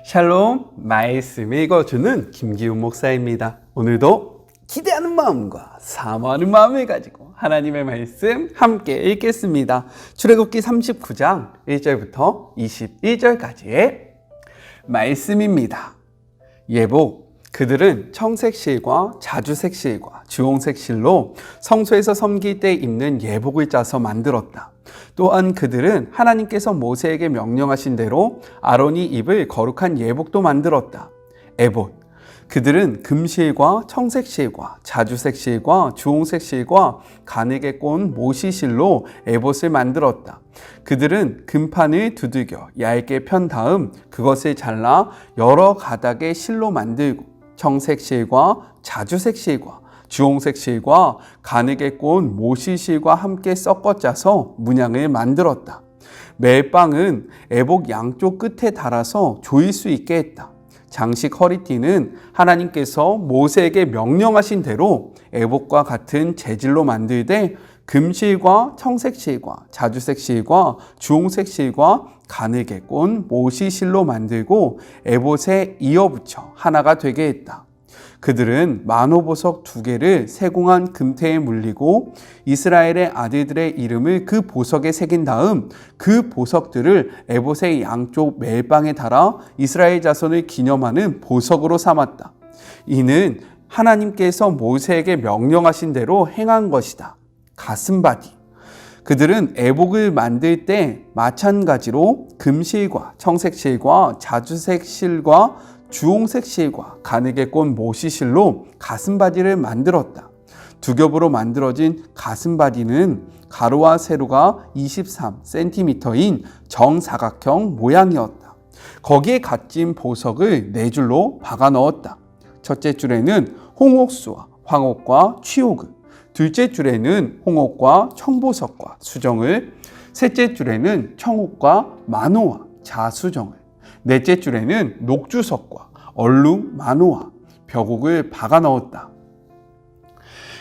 샬롬, 말씀 읽어주는 김기훈 목사입니다. 오늘도 기대하는 마음과 사모하는 마음을 가지고 하나님의 말씀 함께 읽겠습니다. 출애굽기 39장 1절부터 21절까지의 말씀입니다. 예복, 그들은 청색실과 자주색실과 주홍색실로 성소에서 섬길 때 입는 예복을 짜서 만들었다. 또한 그들은 하나님께서 모세에게 명령하신 대로 아론이 입을 거룩한 예복도 만들었다. 에봇, 그들은 금실과 청색실과 자주색실과 주홍색실과 가늘게 꼰 모시실로 에봇을 만들었다. 그들은 금판을 두들겨 얇게 편 다음 그것을 잘라 여러 가닥의 실로 만들고 청색실과 자주색실과 주홍색실과 가늘게 꼰 모시실과 함께 섞어 짜서 문양을 만들었다. 멜빵은 에복 양쪽 끝에 달아서 조일 수 있게 했다. 장식 허리띠는 하나님께서 모세에게 명령하신 대로 에복과 같은 재질로 만들되 금실과 청색실과 자주색실과 주홍색실과 가늘게 꼰 모시실로 만들고 에봇에 이어붙여 하나가 되게 했다. 그들은 만호보석 2개를 세공한 금태에 물리고 이스라엘의 아들들의 이름을 그 보석에 새긴 다음 그 보석들을 에봇의 양쪽 멜빵에 달아 이스라엘 자손을 기념하는 보석으로 삼았다. 이는 하나님께서 모세에게 명령하신 대로 행한 것이다. 가슴바디, 그들은 에복을 만들 때 마찬가지로 금실과 청색실과 자주색실과 주홍색실과 가늘게 꼰 모시실로 가슴바디를 만들었다. 두 겹으로 만들어진 가슴바디는 가로와 세로가 23cm인 정사각형 모양이었다. 거기에 갓진 보석을 4줄로 박아 넣었다. 첫째 줄에는 홍옥수와 황옥과 취옥을, 둘째 줄에는 홍옥과 청보석과 수정을, 셋째 줄에는 청옥과 만호와 자수정을, 넷째 줄에는 녹주석과 얼룩 만호와 벽옥을 박아 넣었다.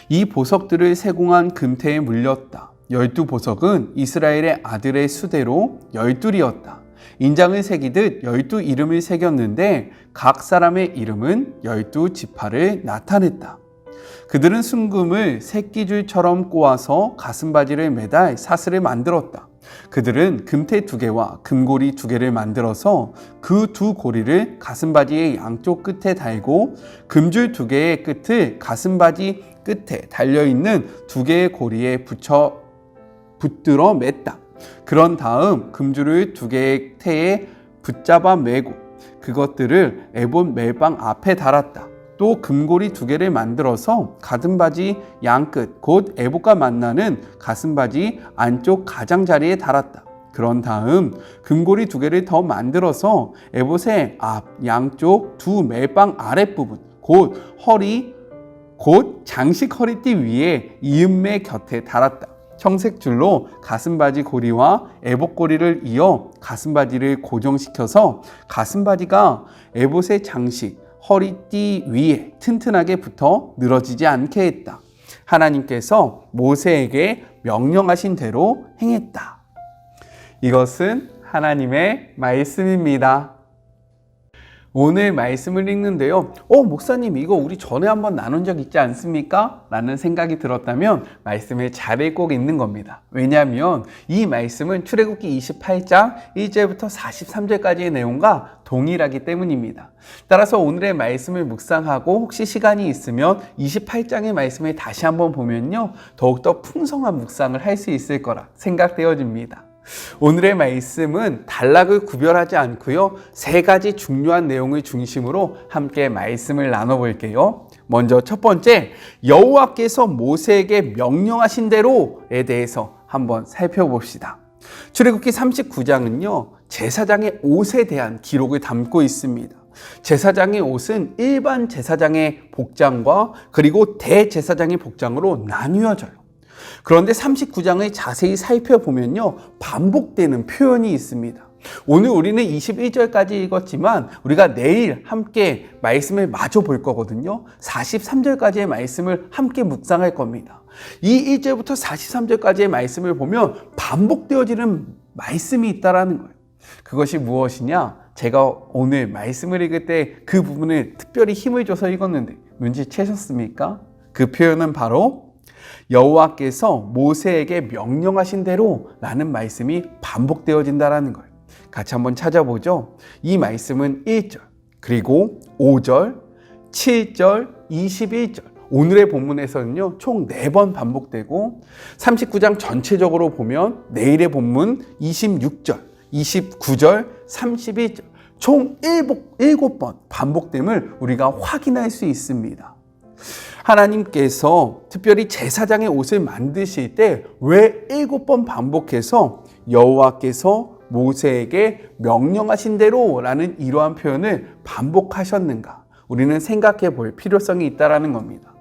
이 보석들을 세공한 금태에 물렸다. 12보석은 이스라엘의 아들의 수대로 12이었다. 인장을 새기듯 12 이름을 새겼는데 각 사람의 이름은 12지파를 나타냈다. 그들은 순금을 새끼줄처럼 꼬아서 가슴바지를 매달 사슬을 만들었다. 그들은 금태 2개와 금고리 2개를 만들어서 그 2고리를 가슴바지의 양쪽 끝에 달고 금줄 2개의 끝을 가슴바지 끝에 달려있는 2개의 고리에 붙들어 맸다. 그런 다음 금줄을 2개의 태에 붙잡아 매고 그것들을 에봇 멜빵 앞에 달았다. 또 금고리 2개를 만들어서 가슴바지 양끝 곧 에봇과 만나는 가슴바지 안쪽 가장자리에 달았다. 그런 다음 금고리 2개를 더 만들어서 에봇의 앞 양쪽 두 멜빵 아랫부분 곧 허리 곧 장식 허리띠 위에 이음매 곁에 달았다. 청색줄로 가슴바지 고리와 에봇 고리를 이어 가슴바지를 고정시켜서 가슴바지가 에봇의 장식 허리띠 위에 튼튼하게 붙어 늘어지지 않게 했다. 하나님께서 모세에게 명령하신 대로 행했다. 이것은 하나님의 말씀입니다. 오늘 말씀을 읽는데요. 목사님 이거 우리 전에 한번 나눈 적 있지 않습니까? 라는 생각이 들었다면 말씀을 잘 읽고 있는 겁니다. 왜냐하면 이 말씀은 출애굽기 28장 1절부터 43절까지의 내용과 동일하기 때문입니다. 따라서 오늘의 말씀을 묵상하고 혹시 시간이 있으면 28장의 말씀을 다시 한번 보면요. 더욱더 풍성한 묵상을 할 수 있을 거라 생각되어집니다. 오늘의 말씀은 단락을 구별하지 않고요. 3가지 중요한 내용을 중심으로 함께 말씀을 나눠볼게요. 먼저 첫 번째, 여호와께서 모세에게 명령하신 대로에 대해서 한번 살펴봅시다. 출애굽기 39장은요. 제사장의 옷에 대한 기록을 담고 있습니다. 제사장의 옷은 일반 제사장의 복장과 그리고 대제사장의 복장으로 나뉘어져요. 그런데 39장을 자세히 살펴보면요. 반복되는 표현이 있습니다. 오늘 우리는 21절까지 읽었지만 우리가 내일 함께 말씀을 마저 볼 거거든요. 43절까지의 말씀을 함께 묵상할 겁니다. 이 1절부터 43절까지의 말씀을 보면 반복되어지는 말씀이 있다라는 거예요. 그것이 무엇이냐? 제가 오늘 말씀을 읽을 때 그 부분을 특별히 힘을 줘서 읽었는데 눈치채셨습니까? 그 표현은 바로 여호와께서 모세에게 명령하신 대로 라는 말씀이 반복되어진다는 거예요. 같이 한번 찾아보죠. 이 말씀은 1절, 그리고 5절, 7절, 21절. 오늘의 본문에서는요, 총 4번 반복되고 39장 전체적으로 보면 내일의 본문 26절, 29절, 31절 총 7번 반복됨을 우리가 확인할 수 있습니다. 하나님께서 특별히 제사장의 옷을 만드실 때 왜 7번 반복해서 여호와께서 모세에게 명령하신 대로 라는 이러한 표현을 반복하셨는가? 우리는 생각해 볼 필요성이 있다는 겁니다.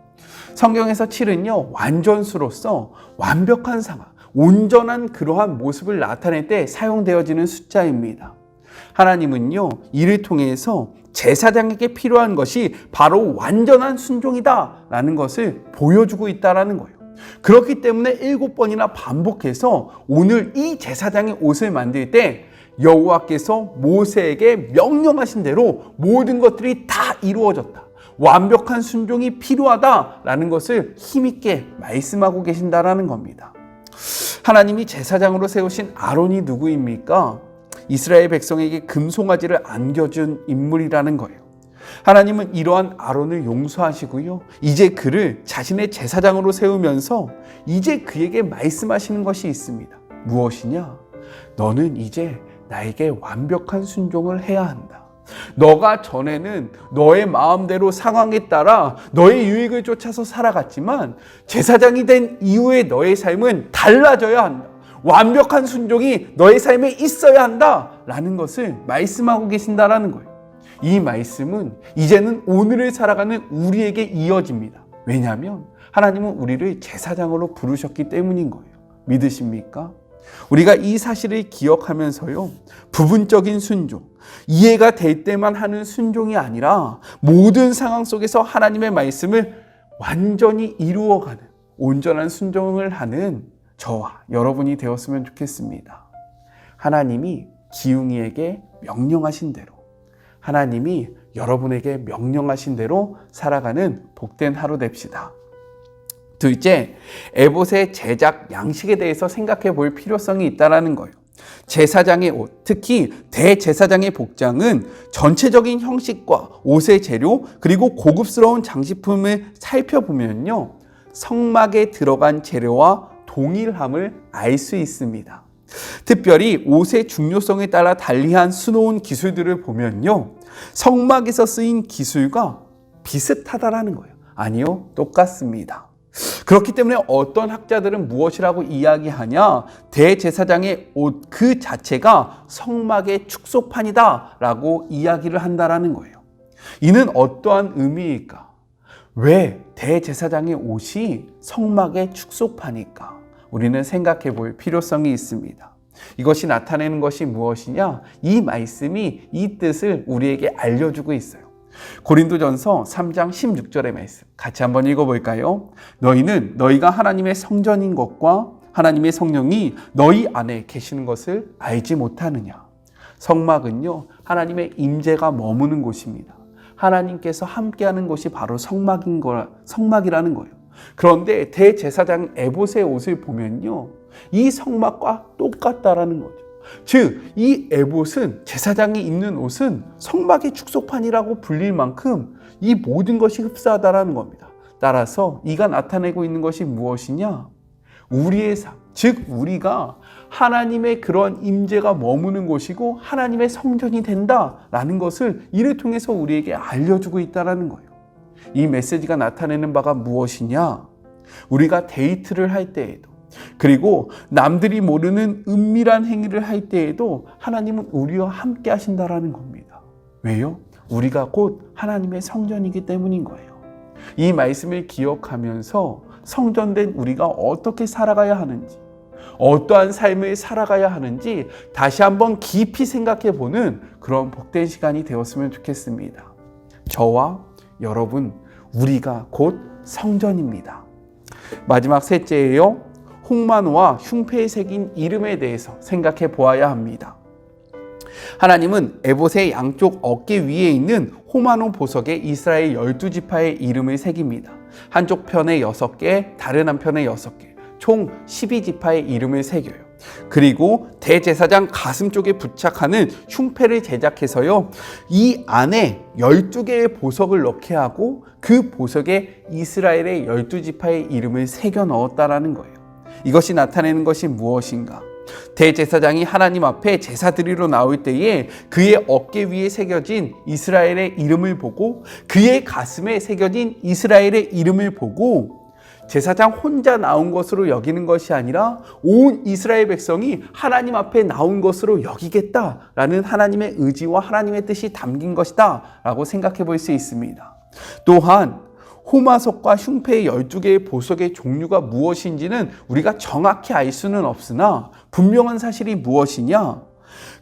성경에서 7은요, 완전수로서 완벽한 상황, 온전한 그러한 모습을 나타낼 때 사용되어지는 숫자입니다. 하나님은요, 이를 통해서 제사장에게 필요한 것이 바로 완전한 순종이다 라는 것을 보여주고 있다는 거예요. 그렇기 때문에 7번이나 반복해서 오늘 이 제사장의 옷을 만들 때 여호와께서 모세에게 명령하신 대로 모든 것들이 다 이루어졌다. 완벽한 순종이 필요하다라는 것을 힘있게 말씀하고 계신다라는 겁니다. 하나님이 제사장으로 세우신 아론이 누구입니까? 이스라엘 백성에게 금송아지를 안겨준 인물이라는 거예요. 하나님은 이러한 아론을 용서하시고요, 이제 그를 자신의 제사장으로 세우면서 이제 그에게 말씀하시는 것이 있습니다. 무엇이냐? 너는 이제 나에게 완벽한 순종을 해야 한다. 너가 전에는 너의 마음대로 상황에 따라 너의 유익을 쫓아서 살아갔지만 제사장이 된 이후에 너의 삶은 달라져야 한다. 완벽한 순종이 너의 삶에 있어야 한다 라는 것을 말씀하고 계신다라는 거예요. 이 말씀은 이제는 오늘을 살아가는 우리에게 이어집니다. 왜냐하면 하나님은 우리를 제사장으로 부르셨기 때문인 거예요. 믿으십니까? 우리가 이 사실을 기억하면서요, 부분적인 순종, 이해가 될 때만 하는 순종이 아니라 모든 상황 속에서 하나님의 말씀을 완전히 이루어가는 온전한 순종을 하는 저와 여러분이 되었으면 좋겠습니다. 하나님이 기웅이에게 명령하신 대로, 하나님이 여러분에게 명령하신 대로 살아가는 복된 하루 됩시다. 둘째, 에봇의 제작 양식에 대해서 생각해 볼 필요성이 있다는 거예요. 제사장의 옷, 특히 대제사장의 복장은 전체적인 형식과 옷의 재료, 그리고 고급스러운 장식품을 살펴보면요, 성막에 들어간 재료와 동일함을 알 수 있습니다. 특별히 옷의 중요성에 따라 달리한 수놓은 기술들을 보면요, 성막에서 쓰인 기술과 비슷하다라는 거예요. 아니요, 똑같습니다. 그렇기 때문에 어떤 학자들은 무엇이라고 이야기하냐? 대제사장의 옷 그 자체가 성막의 축소판이다 라고 이야기를 한다라는 거예요. 이는 어떠한 의미일까? 왜 대제사장의 옷이 성막의 축소판일까? 우리는 생각해 볼 필요성이 있습니다. 이것이 나타내는 것이 무엇이냐? 이 말씀이 이 뜻을 우리에게 알려주고 있어요. 고린도전서 3장 16절의 말씀 같이 한번 읽어볼까요? 너희는 너희가 하나님의 성전인 것과 하나님의 성령이 너희 안에 계시는 것을 알지 못하느냐? 성막은요, 하나님의 임재가 머무는 곳입니다. 하나님께서 함께하는 곳이 바로 성막이라는 거예요. 그런데 대제사장 에봇의 옷을 보면요, 이 성막과 똑같다라는 거죠. 즉, 이 에봇은, 제사장이 입는 옷은 성막의 축소판이라고 불릴 만큼 이 모든 것이 흡사하다라는 겁니다. 따라서 이가 나타내고 있는 것이 무엇이냐? 우리의 삶, 즉 우리가 하나님의 그런 임재가 머무는 곳이고 하나님의 성전이 된다라는 것을 이를 통해서 우리에게 알려주고 있다는 거예요. 이 메시지가 나타내는 바가 무엇이냐? 우리가 데이트를 할 때에도, 그리고 남들이 모르는 은밀한 행위를 할 때에도 하나님은 우리와 함께 하신다라는 겁니다. 왜요? 우리가 곧 하나님의 성전이기 때문인 거예요. 이 말씀을 기억하면서 성전된 우리가 어떻게 살아가야 하는지, 어떠한 삶을 살아가야 하는지 다시 한번 깊이 생각해 보는 그런 복된 시간이 되었으면 좋겠습니다. 저와 여러분, 우리가 곧 성전입니다. 마지막 셋째예요. 홍만호와 흉패에 새긴 이름에 대해서 생각해 보아야 합니다. 하나님은 에봇의 양쪽 어깨 위에 있는 호마노 보석에 이스라엘 12지파의 이름을 새깁니다. 한쪽 편에 6개, 다른 한편에 6개, 총 12지파의 이름을 새겨요. 그리고 대제사장 가슴 쪽에 부착하는 흉패를 제작해서요, 이 안에 12개의 보석을 넣게 하고 그 보석에 이스라엘의 12지파의 이름을 새겨 넣었다라는 거예요. 이것이 나타내는 것이 무엇인가? 대제사장이 하나님 앞에 제사 드리러 나올 때에 그의 어깨 위에 새겨진 이스라엘의 이름을 보고 그의 가슴에 새겨진 이스라엘의 이름을 보고 제사장 혼자 나온 것으로 여기는 것이 아니라 온 이스라엘 백성이 하나님 앞에 나온 것으로 여기겠다라는 하나님의 의지와 하나님의 뜻이 담긴 것이다 라고 생각해 볼 수 있습니다. 또한 호마석과 흉패의 12개의 보석의 종류가 무엇인지는 우리가 정확히 알 수는 없으나 분명한 사실이 무엇이냐?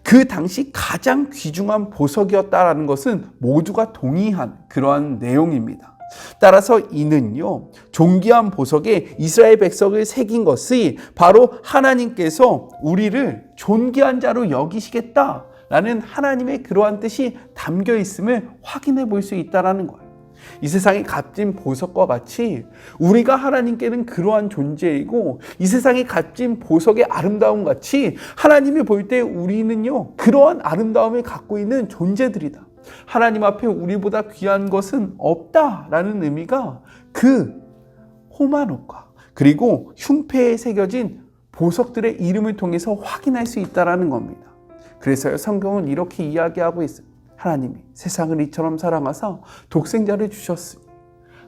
그 당시 가장 귀중한 보석이었다라는 것은 모두가 동의한 그러한 내용입니다. 따라서 이는요, 존귀한 보석에 이스라엘 백성을 새긴 것이 바로 하나님께서 우리를 존귀한 자로 여기시겠다라는 하나님의 그러한 뜻이 담겨 있음을 확인해 볼 수 있다는 거예요. 이 세상의 값진 보석과 같이 우리가 하나님께는 그러한 존재이고, 이 세상의 값진 보석의 아름다움 같이 하나님이 볼 때 우리는요, 그러한 아름다움을 갖고 있는 존재들이다. 하나님 앞에 우리보다 귀한 것은 없다라는 의미가 그 호마노과 그리고 흉패에 새겨진 보석들의 이름을 통해서 확인할 수 있다는 겁니다. 그래서 성경은 이렇게 이야기하고 있어요. 하나님이 세상을 이처럼 사랑하사 독생자를 주셨으니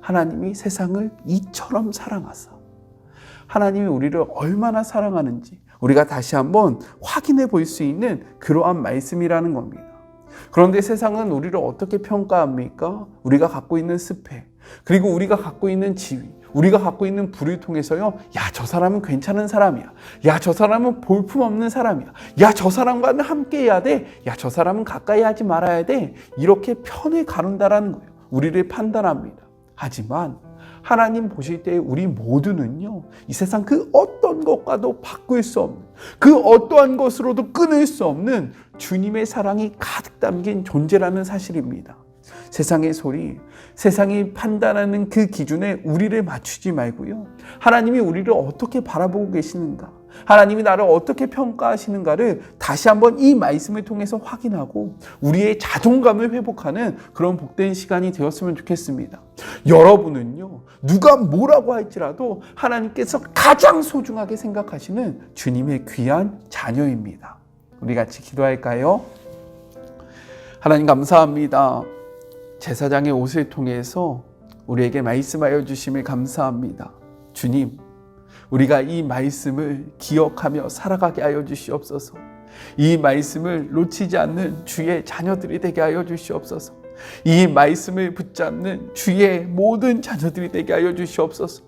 하나님이 세상을 이처럼 사랑하사, 하나님이 우리를 얼마나 사랑하는지 우리가 다시 한번 확인해 볼 수 있는 그러한 말씀이라는 겁니다. 그런데 세상은 우리를 어떻게 평가합니까? 우리가 갖고 있는 스펙, 그리고 우리가 갖고 있는 지위, 우리가 갖고 있는 부를 통해서요, 야, 저 사람은 괜찮은 사람이야. 야, 저 사람은 볼품없는 사람이야. 야, 저 사람과는 함께 해야 돼. 야, 저 사람은 가까이 하지 말아야 돼. 이렇게 편을 가른다라는 거예요. 우리를 판단합니다. 하지만 하나님 보실 때 우리 모두는요, 이 세상 그 어떤 것과도 바꿀 수 없는, 그 어떠한 것으로도 끊을 수 없는 주님의 사랑이 가득 담긴 존재라는 사실입니다. 세상의 소리, 세상이 판단하는 그 기준에 우리를 맞추지 말고요, 하나님이 우리를 어떻게 바라보고 계시는가, 하나님이 나를 어떻게 평가하시는가를 다시 한번 이 말씀을 통해서 확인하고 우리의 자존감을 회복하는 그런 복된 시간이 되었으면 좋겠습니다. 여러분은요, 누가 뭐라고 할지라도 하나님께서 가장 소중하게 생각하시는 주님의 귀한 자녀입니다. 우리 같이 기도할까요? 하나님 감사합니다. 제사장의 옷을 통해서 우리에게 말씀하여 주심을 감사합니다. 주님, 우리가 이 말씀을 기억하며 살아가게 하여 주시옵소서. 이 말씀을 놓치지 않는 주의 자녀들이 되게 하여 주시옵소서. 이 말씀을 붙잡는 주의 모든 자녀들이 되게 하여 주시옵소서.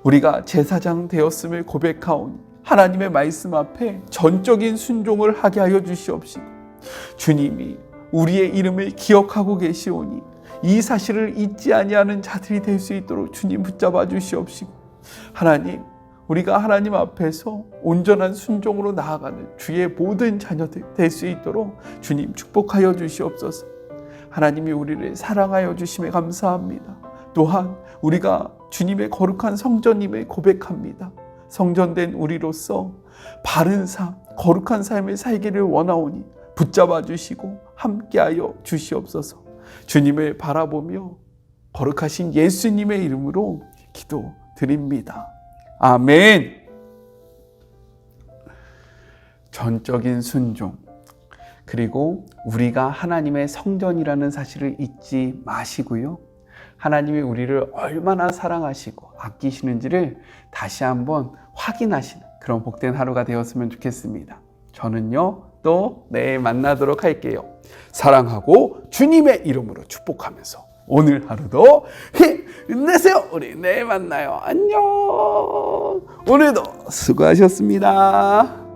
우리가 제사장 되었음을 고백하오니 하나님의 말씀 앞에 전적인 순종을 하게 하여 주시옵시고, 주님이 우리의 이름을 기억하고 계시오니 이 사실을 잊지 아니하는 자들이 될 수 있도록 주님 붙잡아 주시옵시고, 하나님, 우리가 하나님 앞에서 온전한 순종으로 나아가는 주의 모든 자녀들 될 수 있도록 주님 축복하여 주시옵소서. 하나님이 우리를 사랑하여 주심에 감사합니다. 또한 우리가 주님의 거룩한 성전임을 고백합니다. 성전된 우리로서 바른 삶, 거룩한 삶을 살기를 원하오니 붙잡아 주시고 함께하여 주시옵소서. 주님을 바라보며 거룩하신 예수님의 이름으로 기도드립니다. 아멘. 전적인 순종, 그리고 우리가 하나님의 성전이라는 사실을 잊지 마시고요, 하나님이 우리를 얼마나 사랑하시고 아끼시는지를 다시 한번 확인하시는 그런 복된 하루가 되었으면 좋겠습니다. 저는요, 또 내일 만나도록 할게요. 사랑하고 주님의 이름으로 축복하면서 오늘 하루도 힘내세요. 우리 내일 만나요. 안녕. 오늘도 수고하셨습니다.